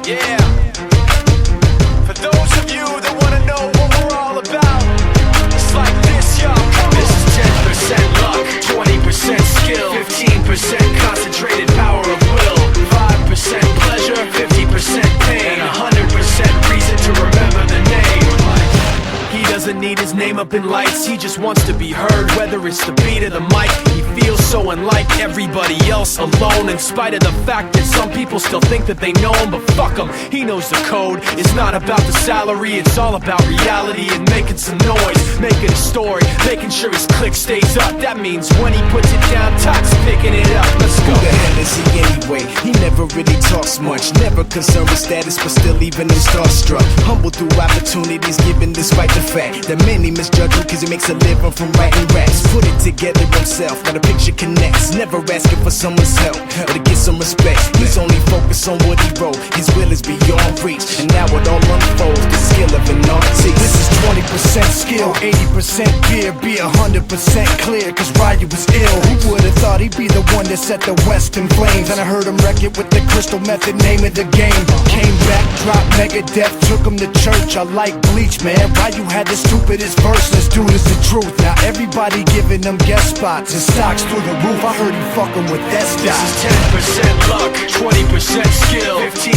Yeah. For those of you that wanna know what we're all about, it's like this, y'all. This is 10% luck, 20% skill, 15% concentrated power of will, 5% pleasure, 50% pain, and 100% reason to remember the name. He doesn't need his name up in lights, he just wants to be heard, whether it's the beat or the mic. He feels so unlike everybody else, alone, in spite of the fact that some people still think that they know him. But fuck him, he knows the code. It's not about the salary, it's all about reality and making some noise, making a story, making sure his click stays up. That means when he puts it down, Todd's picking it up. Let's go. Who the hell is he anyway? He never really talks much, never concerned with status, but still leaving him starstruck. Humble through opportunities given despite the fact that many misjudge him cause he makes a living from writing raps. Put it together himself, now the picture connects. Never asking for someone's help or to get some respect. He's only focused on what he wrote, his will is beyond reach. And now it all unfolds, the skill of an artist. This is 20% skill, 80% fear, be 100% clear, cause Ryu was ill. Who would've thought he'd be the one that set the West in flames? And I heard him wreck it with the Crystal Method, name of the game. Came back, dropped Megadeth, took him to church. I like Bleach, man. Ryu had the stupidest verse, let's do this the truth. Now everybody giving them guest spots and stocks through the roof. I heard he fucking with that stock. This is 10% luck, 20% skill, 15%